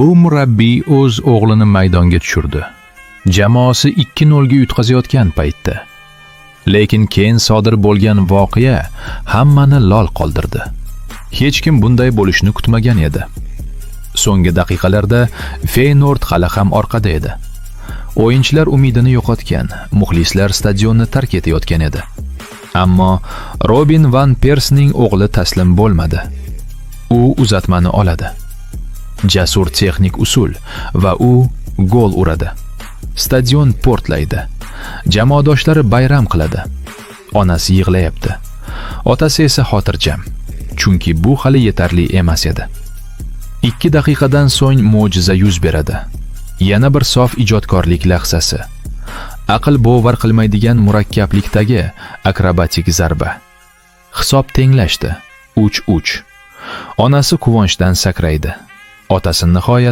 U murabbiy o'z o'g'lini maydonga tushirdi. Jamoasi 2-0 ga yutqazayotgan paytda. Lekin keyin sodir bo'lgan voqea hammani lol qoldirdi. Hech kim bunday bo'lishini kutmagan edi. So'nggi daqiqalarda Feyenoord hali ham orqada edi. O'yinchilar umidini yo'qotgan, muxlislar stadionni tark etayotgan edi. Ammo Robin van Persning o'g'li taslim bo'lmadi. U uzatmani oladi. Jasur texnik usul va u gol uradi. Stadion portlaydi. Jamoadoshlari bayram qiladi. Onasi yig'layapti. Otasi esa xotirjam, chunki bu hali yetarli emas edi. 2 daqiqadan so'ng mo'jiza yuz beradi. Yana bir sof ijodkorlik lahzasi. Aql bovar qilmaydigan murakkablikdagi akrobatik zarba. Hisob tenglashdi. 3-3. Onasi quvonchdan sakraydi. Otasi nihoyat